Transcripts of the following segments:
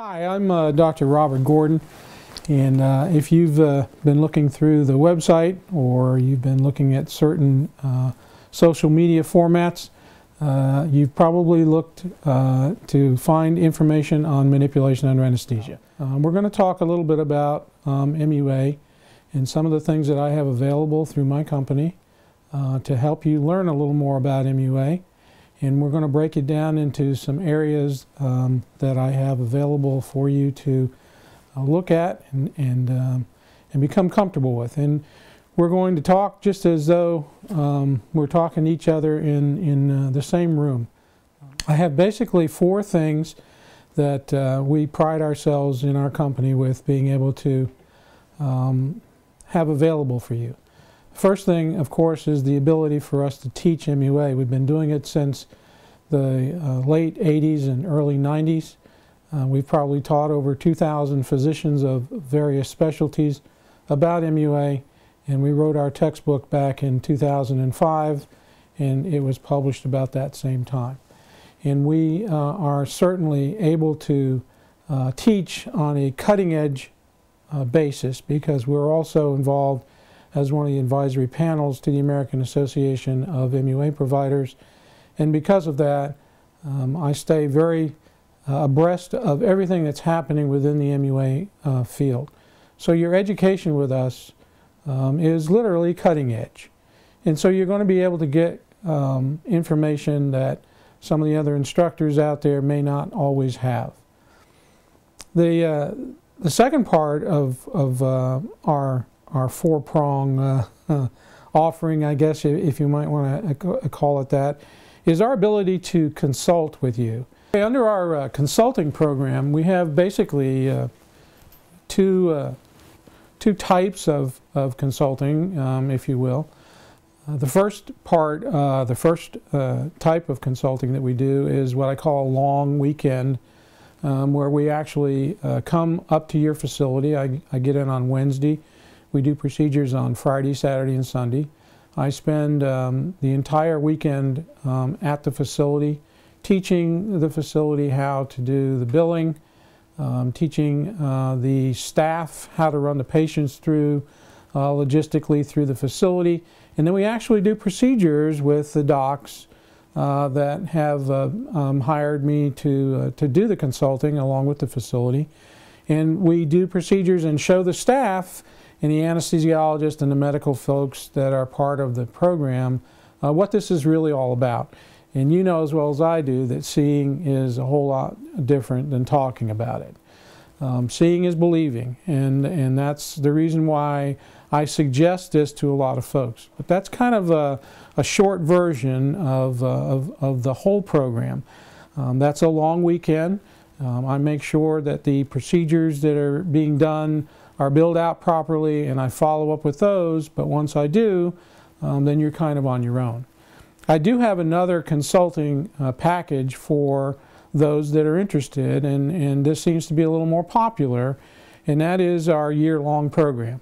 Hi, I'm Dr. Robert Gordon, and if you've been looking through the website or you've been looking at certain social media formats, you've probably looked to find information on manipulation under anesthesia. We're going to talk a little bit about MUA and some of the things that I have available through my company to help you learn a little more about MUA. And we're going to break it down into some areas that I have available for you to look at and become comfortable with. And we're going to talk just as though we're talking to each other in the same room. I have basically 4 things that we pride ourselves in our company with being able to have available for you. First thing, of course, is the ability for us to teach MUA. We've been doing it since the late 80s and early 90s. We've probably taught over 2,000 physicians of various specialties about MUA, and we wrote our textbook back in 2005, and it was published about that same time. And we are certainly able to teach on a cutting-edge basis because we're also involved as one of the advisory panels to the American Association of MUA Providers. And because of that, I stay very abreast of everything that's happening within the MUA field. So your education with us is literally cutting edge. And so you're going to be able to get information that some of the other instructors out there may not always have. The second part of our 4-prong offering, I guess, if you might want to call it that, is our ability to consult with you. Under our consulting program, we have basically two types of consulting, if you will. The first type of consulting that we do is what I call a long weekend, where we actually come up to your facility. I get in on Wednesday. We do procedures on Friday, Saturday, and Sunday. I spend the entire weekend at the facility, teaching the facility how to do the billing, teaching the staff how to run the patients through logistically through the facility. And then we actually do procedures with the docs that have hired me to do the consulting along with the facility. And we do procedures and show the staff and the anesthesiologist and the medical folks that are part of the program what this is really all about. And you know as well as I do that seeing is a whole lot different than talking about it. Seeing is believing, and that's the reason why I suggest this to a lot of folks. But that's kind of a short version of the whole program. That's a long weekend. I make sure that the procedures that are being done are billed out properly, and I follow up with those, but once I do, then you're kind of on your own. I do have another consulting package for those that are interested, and this seems to be a little more popular, and that is our year-long program.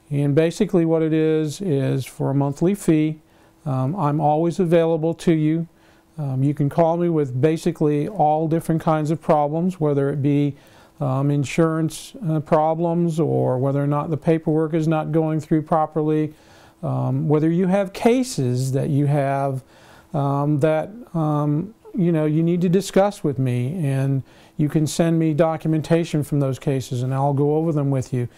And basically what it is for a monthly fee. I'm always available to you. You can call me with basically all different kinds of problems, whether it be insurance problems or whether or not the paperwork is not going through properly, whether you have cases that you have that you know you need to discuss with me, and you can send me documentation from those cases and I'll go over them with you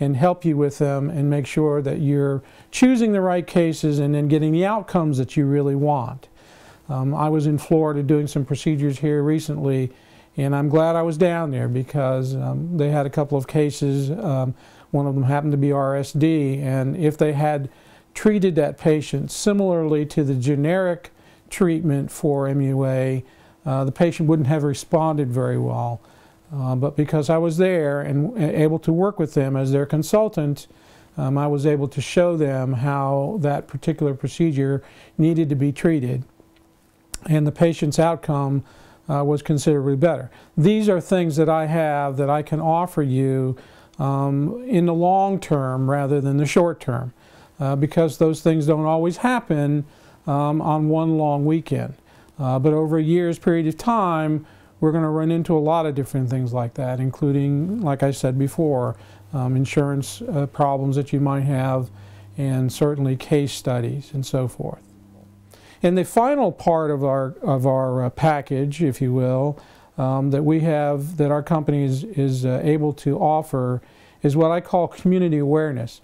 and help you with them and make sure that you're choosing the right cases and then getting the outcomes that you really want. I was in Florida doing some procedures here recently, and I'm glad I was down there because they had a couple of cases. One of them happened to be RSD, and if they had treated that patient similarly to the generic treatment for MUA, the patient wouldn't have responded very well. But because I was there and able to work with them as their consultant, I was able to show them how that particular procedure needed to be treated, and the patient's outcome was considerably better. These are things that I have that I can offer you in the long term rather than the short term, because those things don't always happen on one long weekend. But over a year's period of time, we're going to run into a lot of different things like that, including, like I said before, insurance problems that you might have, and certainly case studies and so forth. And the final part of our package, if you will, that we have, that our company is able to offer, is what I call community awareness.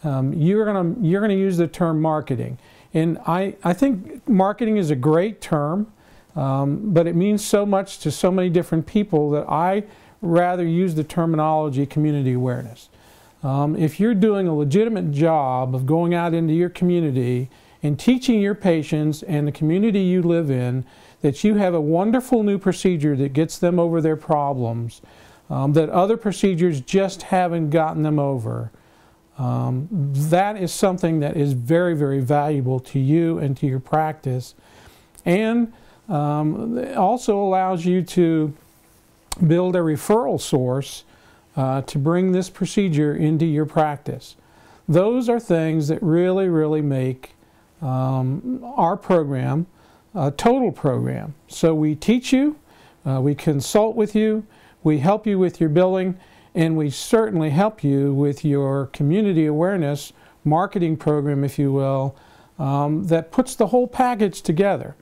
You're gonna use the term marketing, and I think marketing is a great term, but it means so much to so many different people that I rather use the terminology community awareness. If you're doing a legitimate job of going out into your community and teaching your patients and the community you live in that you have a wonderful new procedure that gets them over their problems, that other procedures just haven't gotten them over, that is something that is very, very valuable to you and to your practice, and it also allows you to build a referral source to bring this procedure into your practice. Those are things that really, really make our program a total program. So we teach you, we consult with you, we help you with your billing, and we certainly help you with your community awareness marketing program, if you will, that puts the whole package together.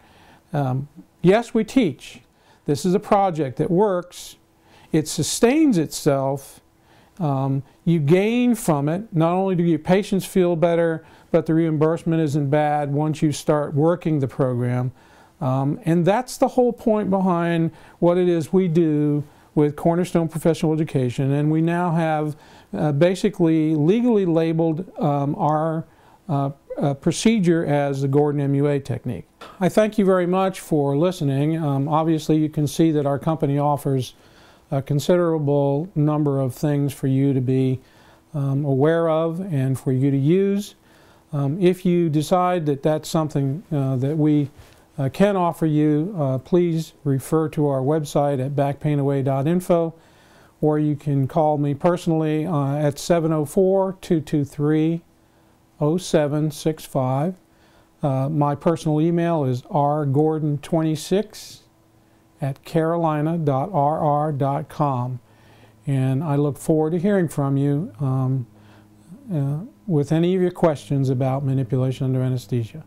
Yes, we teach. This is a project that works. It sustains itself. You gain from it. Not only do your patients feel better, but the reimbursement isn't bad once you start working the program. And that's the whole point behind what it is we do with Cornerstone Professional Education. And we now have basically legally labeled our procedure as the Gordon MUA technique. I thank you very much for listening. Obviously you can see that our company offers a considerable number of things for you to be aware of and for you to use. If you decide that that's something that we can offer you, please refer to our website at backpainaway.info, or you can call me personally at 704-223-0765. My personal email is rgordon26@carolina.rr.com, and I look forward to hearing from you with any of your questions about manipulation under anesthesia.